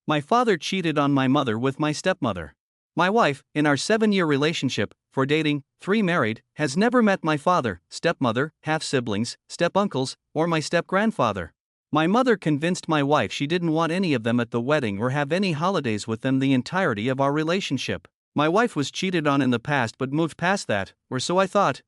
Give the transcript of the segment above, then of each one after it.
My father cheated on my mother with my stepmother. My wife, in our 7-year relationship, for dating, 3 married, has never met my father, stepmother, half-siblings, step-uncles, or my step-grandfather. My mother convinced my wife she didn't want any of them at the wedding or have any holidays with them the entirety of our relationship. My wife was cheated on in the past but moved past that, or so I thought.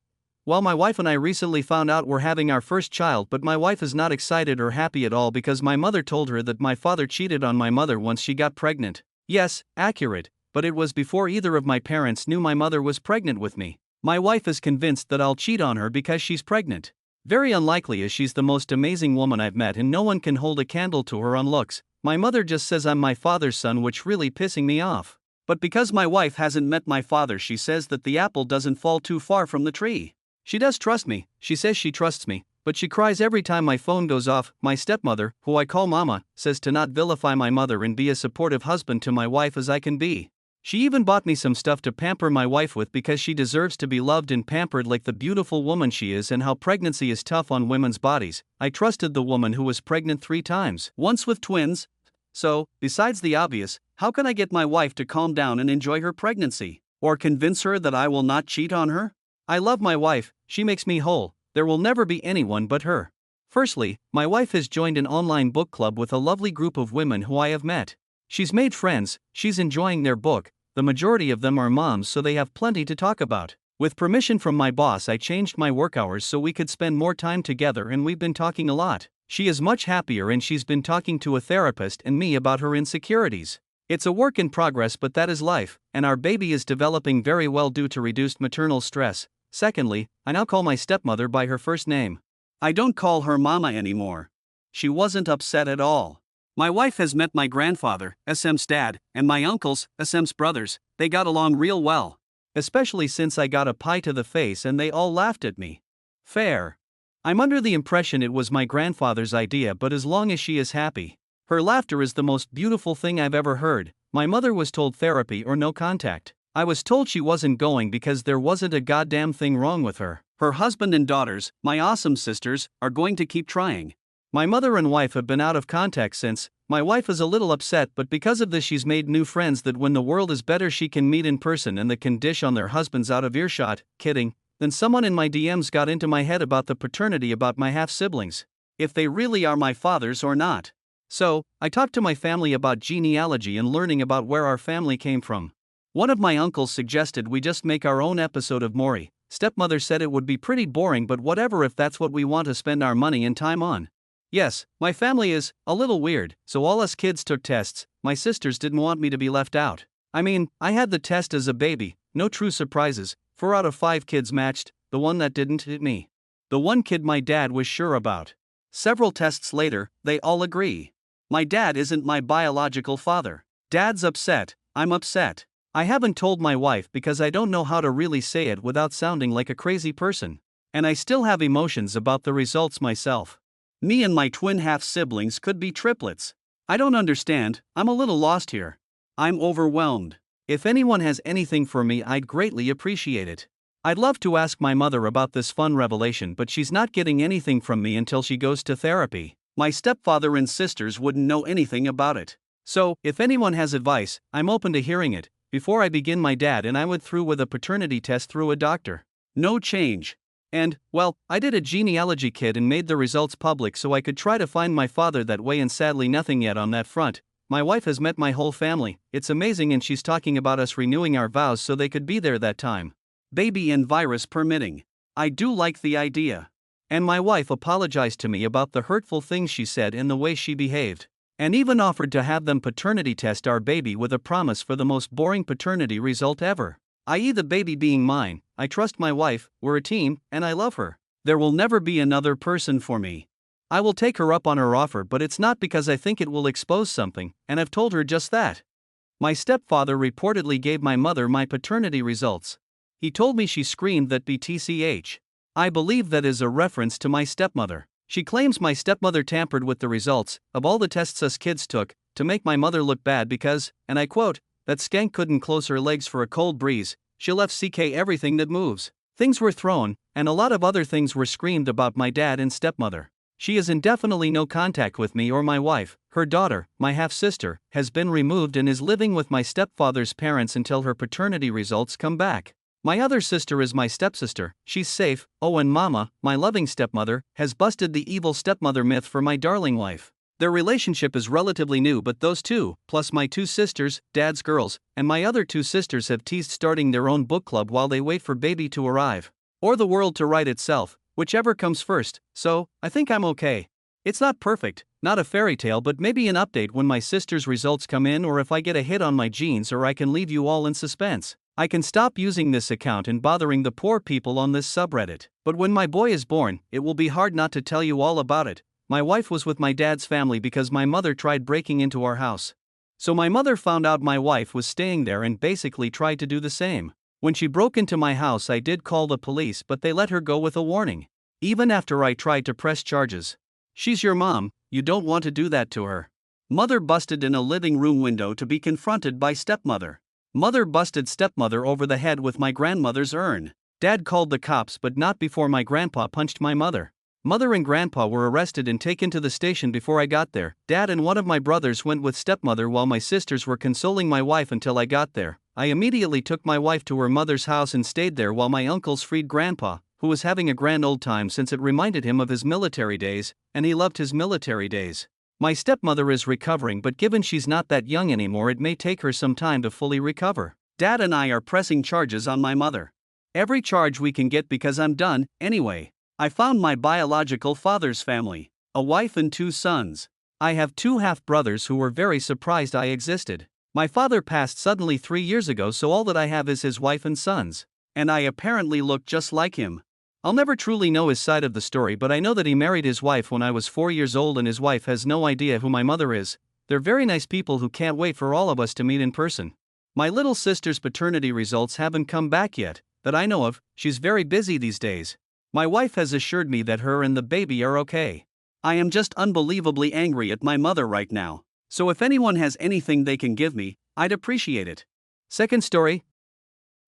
Well, my wife and I recently found out we're having our first child, but my wife is not excited or happy at all because my mother told her that my father cheated on my mother once she got pregnant. Yes, accurate, but it was before either of my parents knew my mother was pregnant with me. My wife is convinced that I'll cheat on her because she's pregnant. Very unlikely, as she's the most amazing woman I've met and no one can hold a candle to her on looks. My mother just says I'm my father's son, which really pissing me off. But because my wife hasn't met my father, she says that the apple doesn't fall too far from the tree. She does trust me, she says she trusts me, but she cries every time my phone goes off. My stepmother, who I call Mama, says to not vilify my mother and be as supportive husband to my wife as I can be. She even bought me some stuff to pamper my wife with because she deserves to be loved and pampered like the beautiful woman she is, and how pregnancy is tough on women's bodies. I trusted the woman who was pregnant 3 times, once with twins. So, besides the obvious, how can I get my wife to calm down and enjoy her pregnancy? Or convince her that I will not cheat on her? I love my wife, she makes me whole, there will never be anyone but her. Firstly, my wife has joined an online book club with a lovely group of women who I have met. She's made friends, she's enjoying their book, the majority of them are moms so they have plenty to talk about. With permission from my boss, I changed my work hours so we could spend more time together, and we've been talking a lot. She is much happier and she's been talking to a therapist and me about her insecurities. It's a work in progress, but that is life, and our baby is developing very well due to reduced maternal stress. Secondly, I now call my stepmother by her first name. I don't call her Mama anymore. She wasn't upset at all. My wife has met my grandfather, SM's dad, and my uncles, SM's brothers. They got along real well. Especially since I got a pie to the face and they all laughed at me. Fair. I'm under the impression it was my grandfather's idea, but as long as she is happy. Her laughter is the most beautiful thing I've ever heard. My mother was told therapy or no contact. I was told she wasn't going because there wasn't a goddamn thing wrong with her. Her husband and daughters, my awesome sisters, are going to keep trying. My mother and wife have been out of contact since. My wife is a little upset, but because of this she's made new friends that when the world is better she can meet in person and that can dish on their husbands out of earshot. Kidding. Then someone in my DMs got into my head about the paternity, about my half-siblings. If they really are my fathers or not. So, I talked to my family about genealogy and learning about where our family came from. One of my uncles suggested we just make our own episode of Maury. Stepmother said it would be pretty boring, but whatever if that's what we want to spend our money and time on. Yes, my family is a little weird, so all us kids took tests. My sisters didn't want me to be left out. I mean, I had the test as a baby, no true surprises. 4 out of 5 kids matched, the one that didn't hit me. The one kid my dad was sure about. Several tests later, they all agree. My dad isn't my biological father. Dad's upset, I'm upset. I haven't told my wife because I don't know how to really say it without sounding like a crazy person. And I still have emotions about the results myself. Me and my twin half-siblings could be triplets. I don't understand, I'm a little lost here. I'm overwhelmed. If anyone has anything for me, I'd greatly appreciate it. I'd love to ask my mother about this fun revelation, but she's not getting anything from me until she goes to therapy. My stepfather and sisters wouldn't know anything about it. So, if anyone has advice, I'm open to hearing it. Before I begin, my dad and I went through with a paternity test through a doctor. No change. And, well, I did a genealogy kit and made the results public so I could try to find my father that way, and sadly nothing yet on that front. My wife has met my whole family, it's amazing, and she's talking about us renewing our vows so they could be there that time. Baby and virus permitting. I do like the idea. And my wife apologized to me about the hurtful things she said and the way she behaved. And even offered to have them paternity test our baby with a promise for the most boring paternity result ever. I.e. the baby being mine. I trust my wife, we're a team, and I love her. There will never be another person for me. I will take her up on her offer, but it's not because I think it will expose something, and I've told her just that. My stepfather reportedly gave my mother my paternity results. He told me she screamed that BTCH. I believe that is a reference to my stepmother. She claims my stepmother tampered with the results of all the tests us kids took to make my mother look bad because, and I quote, that skank couldn't close her legs for a cold breeze, she'll FCK everything that moves. Things were thrown, and a lot of other things were screamed about my dad and stepmother. She is indefinitely no contact with me or my wife. Her daughter, my half-sister, has been removed and is living with my stepfather's parents until her paternity results come back. My other sister is my stepsister, she's safe. Oh, and Mama, my loving stepmother, has busted the evil stepmother myth for my darling wife. Their relationship is relatively new, but those two, plus my two sisters, Dad's girls, and my other two sisters have teased starting their own book club while they wait for baby to arrive. Or the world to right itself, whichever comes first, so, I think I'm okay. It's not perfect, not a fairy tale, but maybe an update when my sister's results come in, or if I get a hit on my genes, or I can leave you all in suspense. I can stop using this account and bothering the poor people on this subreddit. But when my boy is born, it will be hard not to tell you all about it. My wife was with my dad's family because my mother tried breaking into our house. So my mother found out my wife was staying there and basically tried to do the same. When she broke into my house, I did call the police, but they let her go with a warning. Even after I tried to press charges. She's your mom, you don't want to do that to her. Mother busted in a living room window to be confronted by stepmother. Mother busted stepmother over the head with my grandmother's urn. Dad called the cops, but not before my grandpa punched my mother. Mother and grandpa were arrested and taken to the station before I got there. Dad and one of my brothers went with stepmother while my sisters were consoling my wife until I got there. I immediately took my wife to her mother's house and stayed there while my uncles freed grandpa, who was having a grand old time since it reminded him of his military days, and he loved his military days. My stepmother is recovering, but given she's not that young anymore, it may take her some time to fully recover. Dad and I are pressing charges on my mother. Every charge we can get because I'm done, anyway. I found my biological father's family, a wife and two sons. I have two half-brothers who were very surprised I existed. My father passed suddenly 3 years ago, so all that I have is his wife and sons. And I apparently look just like him. I'll never truly know his side of the story, but I know that he married his wife when I was 4 years old and his wife has no idea who my mother is. They're very nice people who can't wait for all of us to meet in person. My little sister's paternity results haven't come back yet, that I know of. She's very busy these days. My wife has assured me that her and the baby are okay. I am just unbelievably angry at my mother right now. So if anyone has anything they can give me, I'd appreciate it. Second story.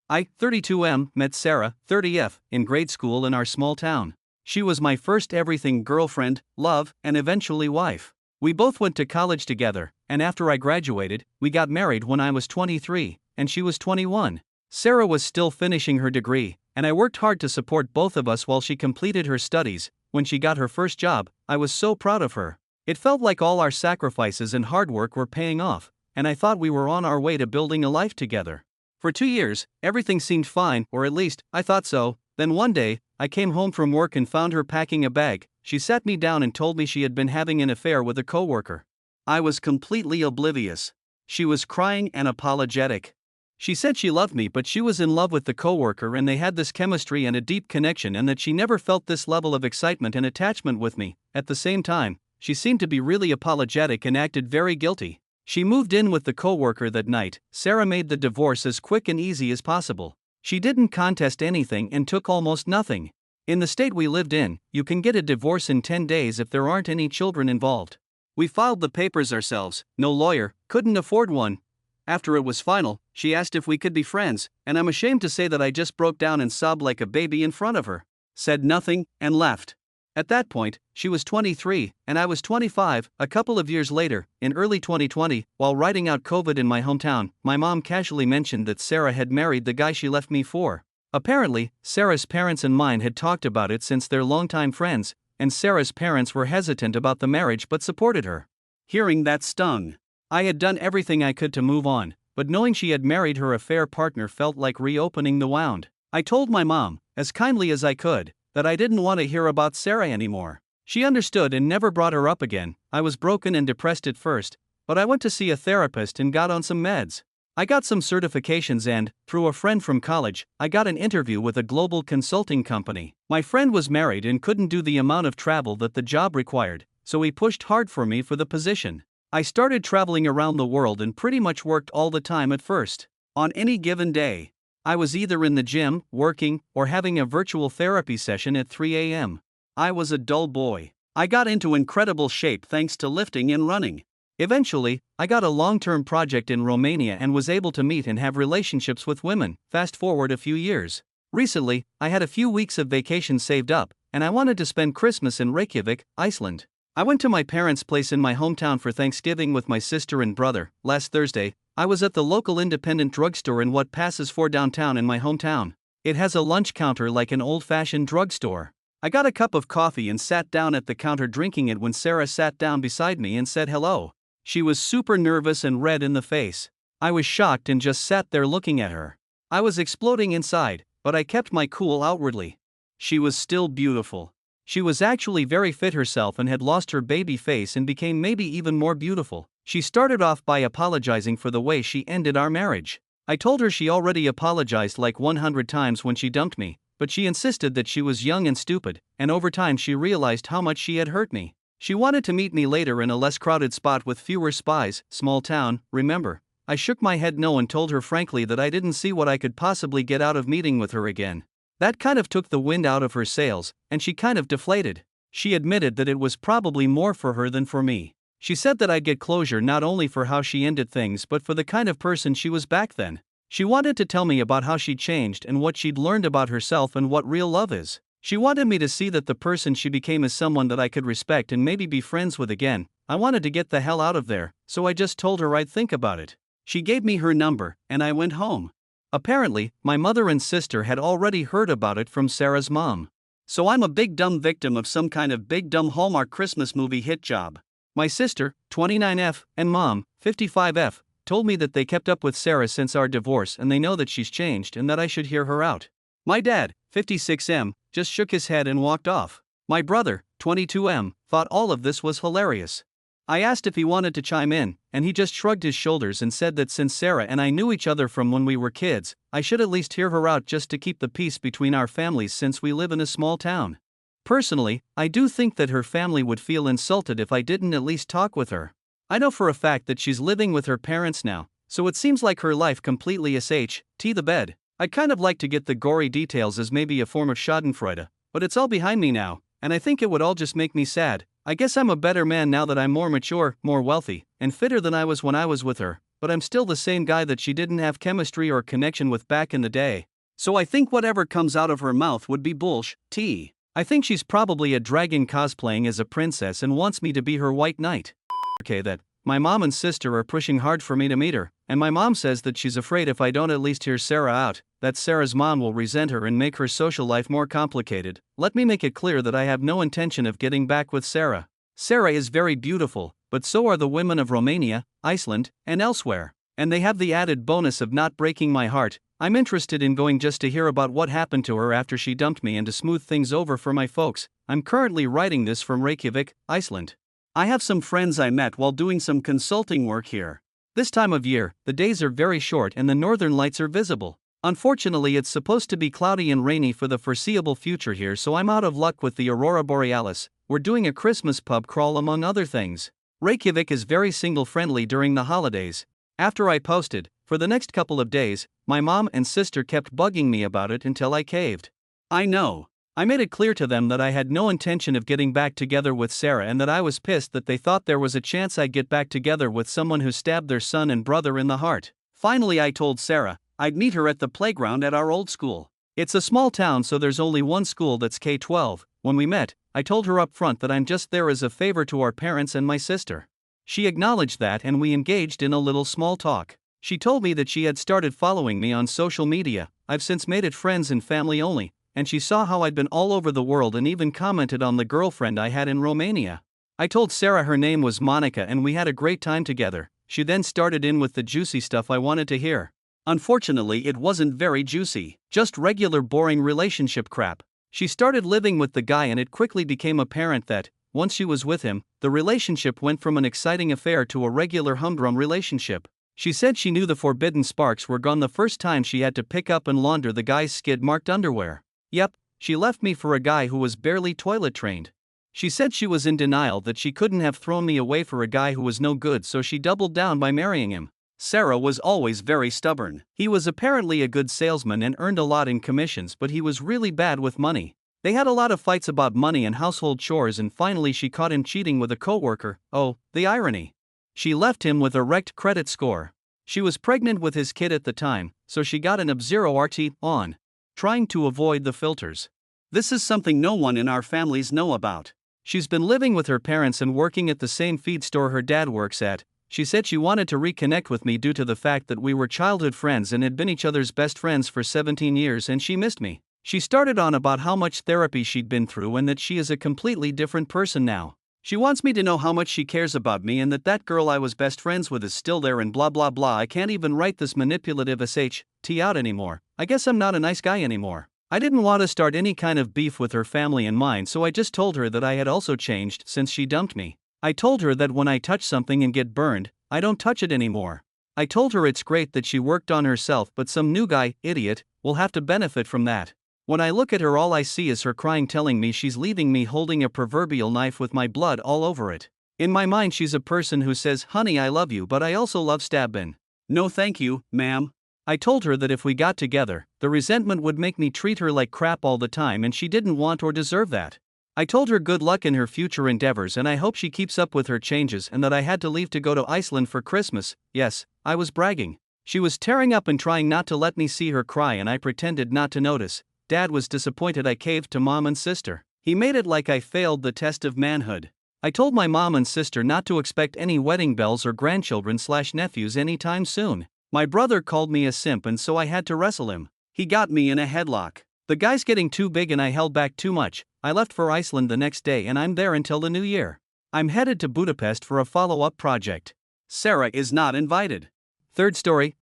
I, 32M, met Sarah, 30F, in grade school in our small town. She was my first everything girlfriend, love, and eventually wife. We both went to college together, and after I graduated, we got married when I was 23, and she was 21. Sarah was still finishing her degree, and I worked hard to support both of us while she completed her studies. When she got her first job, I was so proud of her. It felt like all our sacrifices and hard work were paying off, and I thought we were on our way to building a life together. For 2 years, everything seemed fine, or at least, I thought so. Then one day, I came home from work and found her packing a bag. She sat me down and told me she had been having an affair with a coworker. I was completely oblivious. She was crying and apologetic. She said she loved me, but she was in love with the coworker and they had this chemistry and a deep connection, and that she never felt this level of excitement and attachment with me. At the same time, she seemed to be really apologetic and acted very guilty. She moved in with the coworker that night. Sarah made the divorce as quick and easy as possible. She didn't contest anything and took almost nothing. In the state we lived in, you can get a divorce in 10 days if there aren't any children involved. We filed the papers ourselves, no lawyer, couldn't afford one. After it was final, she asked if we could be friends, and I'm ashamed to say that I just broke down and sobbed like a baby in front of her. Said nothing, and left. At that point, she was 23, and I was 25. A couple of years later, in early 2020, while writing out COVID in my hometown, my mom casually mentioned that Sarah had married the guy she left me for. Apparently, Sarah's parents and mine had talked about it since they're longtime friends, and Sarah's parents were hesitant about the marriage but supported her. Hearing that stung. I had done everything I could to move on, but knowing she had married her affair partner felt like reopening the wound. I told my mom, as kindly as I could, that I didn't want to hear about Sarah anymore. She understood and never brought her up again. I was broken and depressed at first, but I went to see a therapist and got on some meds. I got some certifications and, through a friend from college, I got an interview with a global consulting company. My friend was married and couldn't do the amount of travel that the job required, so he pushed hard for me for the position. I started traveling around the world and pretty much worked all the time at first. On any given day, I was either in the gym, working, or having a virtual therapy session at 3 a.m. I was a dull boy. I got into incredible shape thanks to lifting and running. Eventually, I got a long-term project in Romania and was able to meet and have relationships with women. Fast forward a few years. Recently, I had a few weeks of vacation saved up, and I wanted to spend Christmas in Reykjavik, Iceland. I went to my parents' place in my hometown for Thanksgiving with my sister and brother. Last Thursday, I was at the local independent drugstore in what passes for downtown in my hometown. It has a lunch counter like an old-fashioned drugstore. I got a cup of coffee and sat down at the counter drinking it when Sarah sat down beside me and said hello. She was super nervous and red in the face. I was shocked and just sat there looking at her. I was exploding inside, but I kept my cool outwardly. She was still beautiful. She was actually very fit herself and had lost her baby face and became maybe even more beautiful. She started off by apologizing for the way she ended our marriage. I told her she already apologized like 100 times when she dumped me, but she insisted that she was young and stupid, and over time she realized how much she had hurt me. She wanted to meet me later in a less crowded spot with fewer spies, small town, remember. I shook my head no and told her frankly that I didn't see what I could possibly get out of meeting with her again. That kind of took the wind out of her sails, and she kind of deflated. She admitted that it was probably more for her than for me. She said that I'd get closure not only for how she ended things but for the kind of person she was back then. She wanted to tell me about how she'd changed and what she'd learned about herself and what real love is. She wanted me to see that the person she became is someone that I could respect and maybe be friends with again. I wanted to get the hell out of there, so I just told her I'd think about it. She gave me her number, and I went home. Apparently, my mother and sister had already heard about it from Sarah's mom. So I'm a big dumb victim of some kind of big dumb Hallmark Christmas movie hit job. My sister, 29F, and mom, 55F, told me that they kept up with Sarah since our divorce and they know that she's changed and that I should hear her out. My dad, 56M, just shook his head and walked off. My brother, 22M, thought all of this was hilarious. I asked if he wanted to chime in, and he just shrugged his shoulders and said that since Sarah and I knew each other from when we were kids, I should at least hear her out just to keep the peace between our families since we live in a small town. Personally, I do think that her family would feel insulted if I didn't at least talk with her. I know for a fact that she's living with her parents now, so it seems like her life completely sh*t the bed. I'd kind of like to get the gory details as maybe a form of schadenfreude, but it's all behind me now, and I think it would all just make me sad. I guess I'm a better man now that I'm more mature, more wealthy, and fitter than I was when I was with her, but I'm still the same guy that she didn't have chemistry or connection with back in the day. So I think whatever comes out of her mouth would be bullsh*t. I think she's probably a dragon cosplaying as a princess and wants me to be her white knight. Okay, that my mom and sister are pushing hard for me to meet her, and my mom says that she's afraid if I don't at least hear Sarah out, that Sarah's mom will resent her and make her social life more complicated. Let me make it clear that I have no intention of getting back with Sarah. Sarah is very beautiful, but so are the women of Romania, Iceland, and elsewhere, and they have the added bonus of not breaking my heart. I'm interested in going just to hear about what happened to her after she dumped me and to smooth things over for my folks. I'm currently writing this from Reykjavik, Iceland. I have some friends I met while doing some consulting work here. This time of year, the days are very short and the northern lights are visible. Unfortunately, it's supposed to be cloudy and rainy for the foreseeable future here, so I'm out of luck with the aurora borealis. We're doing a Christmas pub crawl among other things. Reykjavik is very single-friendly during the holidays. After I posted, for the next couple of days, my mom and sister kept bugging me about it until I caved. I know. I made it clear to them that I had no intention of getting back together with Sarah and that I was pissed that they thought there was a chance I'd get back together with someone who stabbed their son and brother in the heart. Finally, I told Sarah I'd meet her at the playground at our old school. It's a small town, so there's only one school that's K-12. When we met, I told her up front that I'm just there as a favor to our parents and my sister. She acknowledged that and we engaged in a little small talk. She told me that she had started following me on social media. I've since made it friends and family only, and she saw how I'd been all over the world and even commented on the girlfriend I had in Romania. I told Sarah her name was Monica and we had a great time together. She then started in with the juicy stuff I wanted to hear. Unfortunately, it wasn't very juicy, just regular boring relationship crap. She started living with the guy and it quickly became apparent that, once she was with him, the relationship went from an exciting affair to a regular humdrum relationship. She said she knew the forbidden sparks were gone the first time she had to pick up and launder the guy's skid-marked underwear. Yep, she left me for a guy who was barely toilet trained. She said she was in denial that she couldn't have thrown me away for a guy who was no good, so she doubled down by marrying him. Sarah was always very stubborn. He was apparently a good salesman and earned a lot in commissions, but he was really bad with money. They had a lot of fights about money and household chores, and finally she caught him cheating with a coworker. Oh, the irony. She left him with a wrecked credit score. She was pregnant with his kid at the time, so she got an F0 RT on, trying to avoid the filters. This is something no one in our families know about. She's been living with her parents and working at the same feed store her dad works at. She said she wanted to reconnect with me due to the fact that we were childhood friends and had been each other's best friends for 17 years and she missed me. She started on about how much therapy she'd been through and that she is a completely different person now. She wants me to know how much she cares about me and that girl I was best friends with is still there and blah blah blah. I can't even write this manipulative SHT out anymore. I guess I'm not a nice guy anymore. I didn't want to start any kind of beef with her family and mine, so I just told her that I had also changed since she dumped me. I told her that when I touch something and get burned, I don't touch it anymore. I told her it's great that she worked on herself, but some new guy, idiot, will have to benefit from that. When I look at her, all I see is her crying, telling me she's leaving me holding a proverbial knife with my blood all over it. In my mind, she's a person who says, "Honey, I love you, but I also love stabbing." No thank you, ma'am. I told her that if we got together, the resentment would make me treat her like crap all the time and she didn't want or deserve that. I told her good luck in her future endeavors and I hope she keeps up with her changes and that I had to leave to go to Iceland for Christmas. Yes, I was bragging. She was tearing up and trying not to let me see her cry and I pretended not to notice. Dad was disappointed I caved to mom and sister. He made it like I failed the test of manhood. I told my mom and sister not to expect any wedding bells or grandchildren/nephews anytime soon. My brother called me a simp and so I had to wrestle him. He got me in a headlock. The guy's getting too big and I held back too much. I left for Iceland the next day and I'm there until the new year. I'm headed to Budapest for a follow-up project. Sarah is not invited. Third story.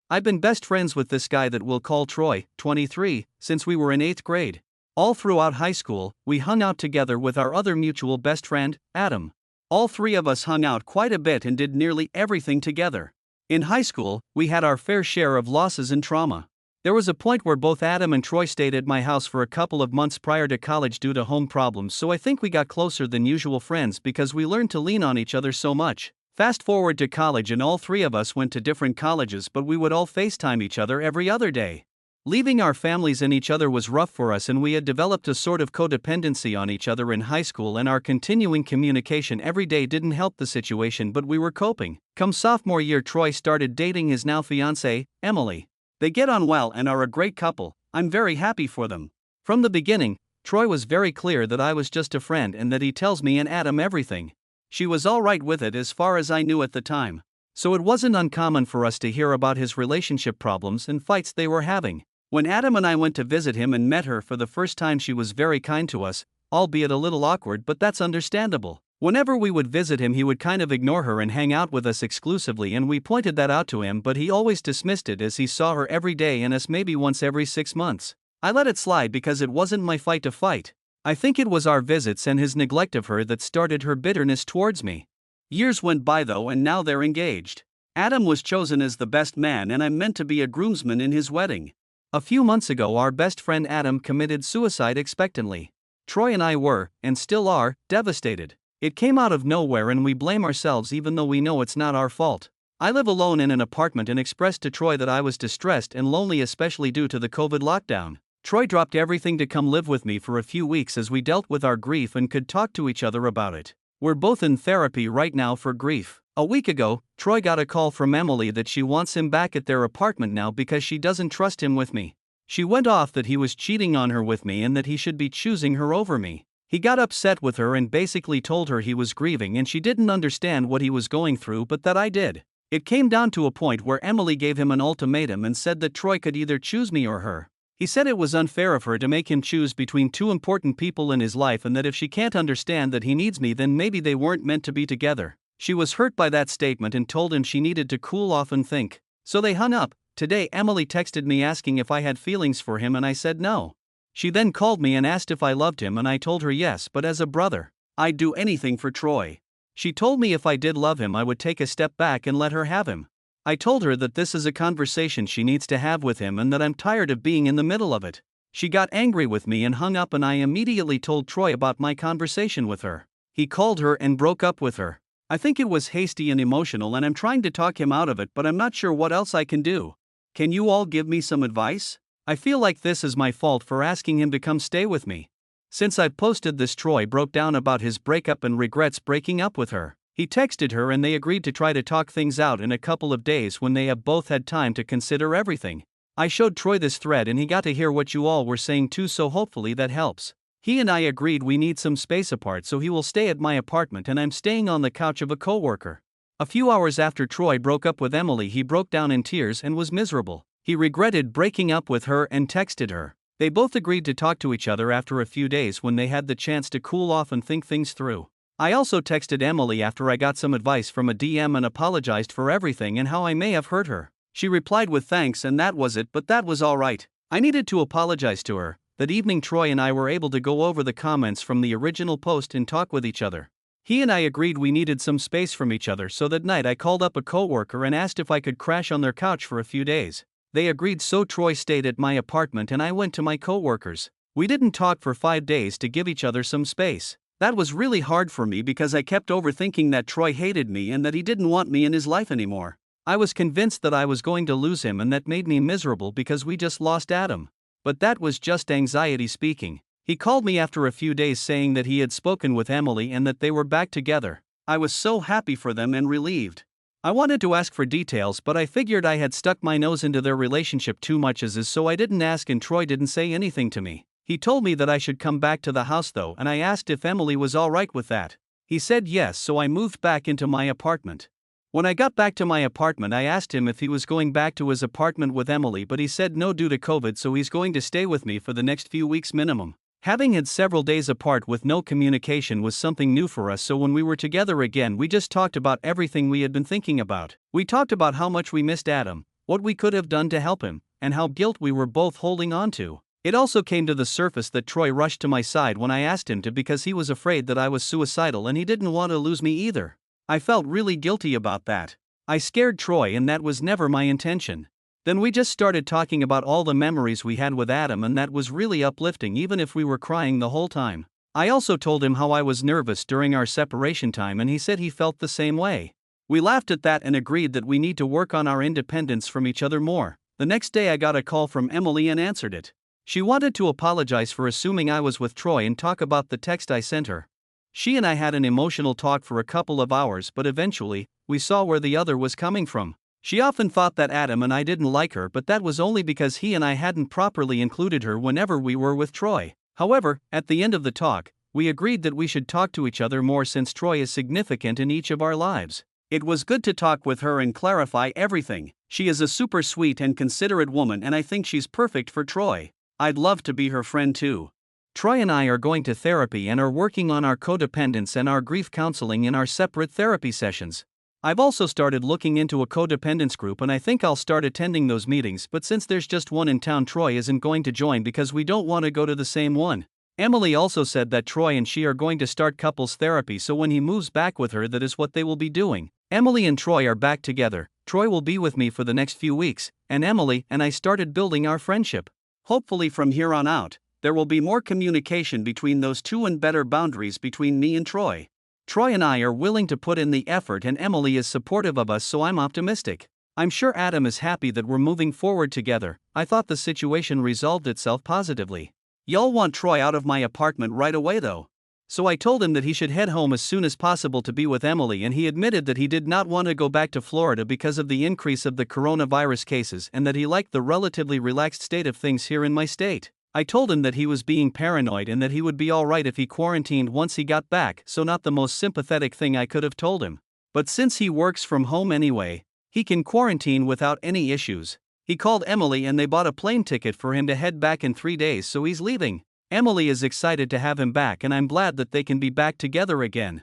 I've been best friends with this guy that we'll call Troy, 23, since we were in 8th grade. All throughout high school, we hung out together with our other mutual best friend, Adam. All three of us hung out quite a bit and did nearly everything together. In high school, we had our fair share of losses and trauma. There was a point where both Adam and Troy stayed at my house for a couple of months prior to college due to home problems, so I think we got closer than usual friends because we learned to lean on each other so much. Fast forward to college and all three of us went to different colleges, but we would all FaceTime each other every other day. Leaving our families and each other was rough for us and we had developed a sort of codependency on each other in high school, and our continuing communication every day didn't help the situation, but we were coping. Come sophomore year, Troy started dating his now fiancée, Emily. They get on well and are a great couple. I'm very happy for them. From the beginning, Troy was very clear that I was just a friend and that he tells me and Adam everything. She was alright with it as far as I knew at the time. So it wasn't uncommon for us to hear about his relationship problems and fights they were having. When Adam and I went to visit him and met her for the first time, she was very kind to us, albeit a little awkward, but that's understandable. Whenever we would visit him, he would kind of ignore her and hang out with us exclusively, and we pointed that out to him, but he always dismissed it as he saw her every day and us maybe once every 6 months. I let it slide because it wasn't my fight to fight. I think it was our visits and his neglect of her that started her bitterness towards me. Years went by though and now they're engaged. Adam was chosen as the best man and I'm meant to be a groomsman in his wedding. A few months ago our best friend Adam committed suicide expectantly. Troy and I were, and still are, devastated. It came out of nowhere and we blame ourselves even though we know it's not our fault. I live alone in an apartment and expressed to Troy that I was distressed and lonely, especially due to the COVID lockdown. Troy dropped everything to come live with me for a few weeks as we dealt with our grief and could talk to each other about it. We're both in therapy right now for grief. A week ago, Troy got a call from Emily that she wants him back at their apartment now because she doesn't trust him with me. She went off that he was cheating on her with me and that he should be choosing her over me. He got upset with her and basically told her he was grieving and she didn't understand what he was going through, but that I did. It came down to a point where Emily gave him an ultimatum and said that Troy could either choose me or her. He said it was unfair of her to make him choose between two important people in his life and that if she can't understand that he needs me, then maybe they weren't meant to be together. She was hurt by that statement and told him she needed to cool off and think. So they hung up. Today Emily texted me asking if I had feelings for him and I said no. She then called me and asked if I loved him and I told her yes, but as a brother, I'd do anything for Troy. She told me if I did love him I would take a step back and let her have him. I told her that this is a conversation she needs to have with him and that I'm tired of being in the middle of it. She got angry with me and hung up and I immediately told Troy about my conversation with her. He called her and broke up with her. I think it was hasty and emotional and I'm trying to talk him out of it, but I'm not sure what else I can do. Can you all give me some advice? I feel like this is my fault for asking him to come stay with me. Since I posted this, Troy broke down about his breakup and regrets breaking up with her. He texted her and they agreed to try to talk things out in a couple of days when they have both had time to consider everything. I showed Troy this thread and he got to hear what you all were saying too, so hopefully that helps. He and I agreed we need some space apart, so he will stay at my apartment and I'm staying on the couch of a coworker. A few hours after Troy broke up with Emily, he broke down in tears and was miserable. He regretted breaking up with her and texted her. They both agreed to talk to each other after a few days when they had the chance to cool off and think things through. I also texted Emily after I got some advice from a DM and apologized for everything and how I may have hurt her. She replied with thanks and that was it, but that was alright. I needed to apologize to her. That evening Troy and I were able to go over the comments from the original post and talk with each other. He and I agreed we needed some space from each other, so that night I called up a coworker and asked if I could crash on their couch for a few days. They agreed, so Troy stayed at my apartment and I went to my coworker's. We didn't talk for 5 days to give each other some space. That was really hard for me because I kept overthinking that Troy hated me and that he didn't want me in his life anymore. I was convinced that I was going to lose him and that made me miserable because we just lost Adam. But that was just anxiety speaking. He called me after a few days saying that he had spoken with Emily and that they were back together. I was so happy for them and relieved. I wanted to ask for details, but I figured I had stuck my nose into their relationship too much as is, so I didn't ask and Troy didn't say anything to me. He told me that I should come back to the house though, and I asked if Emily was alright with that. He said yes, so I moved back into my apartment. When I got back to my apartment, I asked him if he was going back to his apartment with Emily, but he said no due to COVID, so he's going to stay with me for the next few weeks minimum. Having had several days apart with no communication was something new for us, so when we were together again we just talked about everything we had been thinking about. We talked about how much we missed Adam, what we could have done to help him, and how guilt we were both holding on to. It also came to the surface that Troy rushed to my side when I asked him to because he was afraid that I was suicidal and he didn't want to lose me either. I felt really guilty about that. I scared Troy and that was never my intention. Then we just started talking about all the memories we had with Adam and that was really uplifting even if we were crying the whole time. I also told him how I was nervous during our separation time and he said he felt the same way. We laughed at that and agreed that we need to work on our independence from each other more. The next day I got a call from Emily and answered it. She wanted to apologize for assuming I was with Troy and talk about the text I sent her. She and I had an emotional talk for a couple of hours, but eventually, we saw where the other was coming from. She often thought that Adam and I didn't like her, but that was only because he and I hadn't properly included her whenever we were with Troy. However, at the end of the talk, we agreed that we should talk to each other more since Troy is significant in each of our lives. It was good to talk with her and clarify everything. She is a super sweet and considerate woman and I think she's perfect for Troy. I'd love to be her friend too. Troy and I are going to therapy and are working on our codependence and our grief counseling in our separate therapy sessions. I've also started looking into a codependence group and I think I'll start attending those meetings, but since there's just one in town, Troy isn't going to join because we don't want to go to the same one. Emily also said that Troy and she are going to start couples therapy, so when he moves back with her, that is what they will be doing. Emily and Troy are back together. Troy will be with me for the next few weeks, and Emily and I started building our friendship. Hopefully from here on out, there will be more communication between those two and better boundaries between me and Troy. Troy and I are willing to put in the effort and Emily is supportive of us, so I'm optimistic. I'm sure Adam is happy that we're moving forward together. I thought the situation resolved itself positively. Y'all want Troy out of my apartment right away though. So I told him that he should head home as soon as possible to be with Emily, and he admitted that he did not want to go back to Florida because of the increase of the coronavirus cases and that he liked the relatively relaxed state of things here in my state. I told him that he was being paranoid and that he would be alright if he quarantined once he got back, so not the most sympathetic thing I could have told him. But since he works from home anyway, he can quarantine without any issues. He called Emily and they bought a plane ticket for him to head back in 3 days, so he's leaving. Emily is excited to have him back and I'm glad that they can be back together again.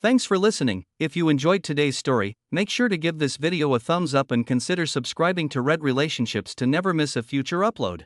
Thanks for listening. If you enjoyed today's story, make sure to give this video a thumbs up and consider subscribing to Red Relationships to never miss a future upload.